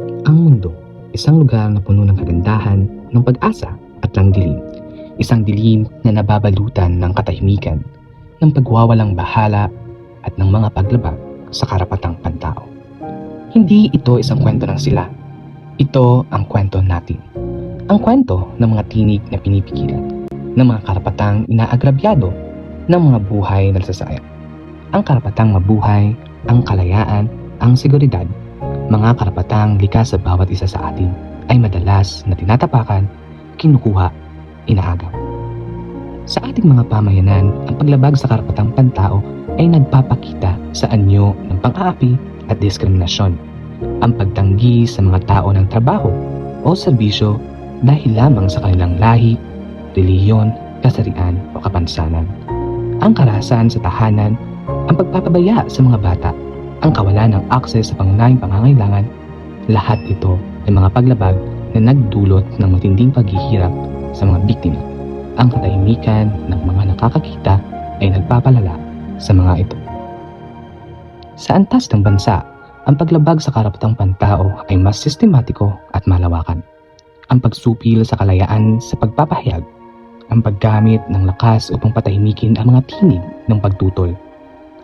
Ang mundo, isang lugar na puno ng kagandahan, ng pag-asa at ng dilim. Isang dilim na nababalutan ng katahimikan, ng pagwawalang bahala at ng mga paglabag sa karapatang pantao. Hindi ito isang kwento ng sila. Ito ang kwento natin. Ang kwento ng mga tinig na pinipigilan, ng mga karapatang inaagrabyado, ng mga buhay na nasasayang. Ang karapatang mabuhay, ang kalayaan, ang seguridad, mga karapatang likas sa bawat isa sa atin ay madalas na tinatapakan, kinukuha, inaagaw. Sa ating mga pamayanan, ang paglabag sa karapatang pantao ay nagpapakita sa anyo ng pang-aapi at diskriminasyon. Ang pagtanggi sa mga tao ng trabaho o serbisyo dahil lamang sa kanilang lahi, relihiyon, kasarian o kapansanan. Ang karahasan sa tahanan, ang pagpapabaya sa mga bata, ang kawalan ng akses sa pangunahing pangangailangan, lahat ito ay mga paglabag na nagdulot ng matinding paghihirap sa mga biktima. Ang katahimikan ng mga nakakakita ay nagpapalala sa mga ito. Sa antas ng bansa, ang paglabag sa karapatang pantao ay mas sistematiko at malawakan. Ang pagsupil sa kalayaan sa pagpapahayag, ang paggamit ng lakas upang patahimikin ang mga tinig ng pagtutol,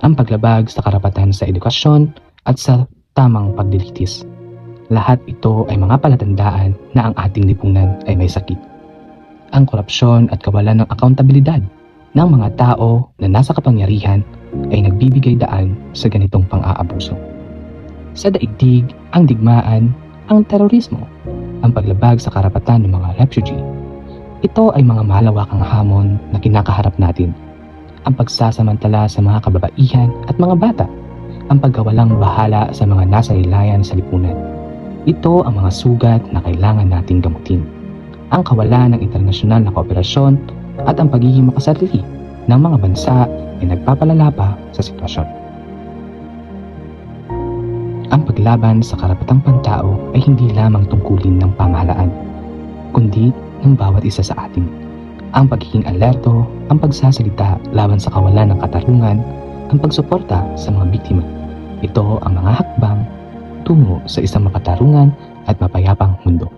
ang paglabag sa karapatan sa edukasyon at sa tamang paglilitis. Lahat ito ay mga palatandaan na ang ating lipunan ay may sakit. Ang korupsyon at kawalan ng accountabilidad ng mga tao na nasa kapangyarihan ay nagbibigay daan sa ganitong pang-aabuso. Sa daigdig, ang digmaan, ang terorismo, ang paglabag sa karapatan ng mga refugee, ito ay mga malawakang hamon na kinakaharap natin. Ang pagsasamantala sa mga kababaihan at mga bata, ang pagkawalang bahala sa mga nasa hilayan sa lipunan. Ito ang mga sugat na kailangan nating gamutin. Ang kawalan ng internasyonal na kooperasyon at ang pagiging makasarili ng mga bansa ay nagpapalala pa sa sitwasyon. Ang paglaban sa karapatang pantao ay hindi lamang tungkulin ng pamahalaan, kundi ng bawat isa sa atin. Ang pagiging alerto, ang pagsasalita laban sa kawalan ng katarungan, ang pagsuporta sa mga biktima. Ito ang mga hakbang tungo sa isang makatarungan at mapayapang mundo.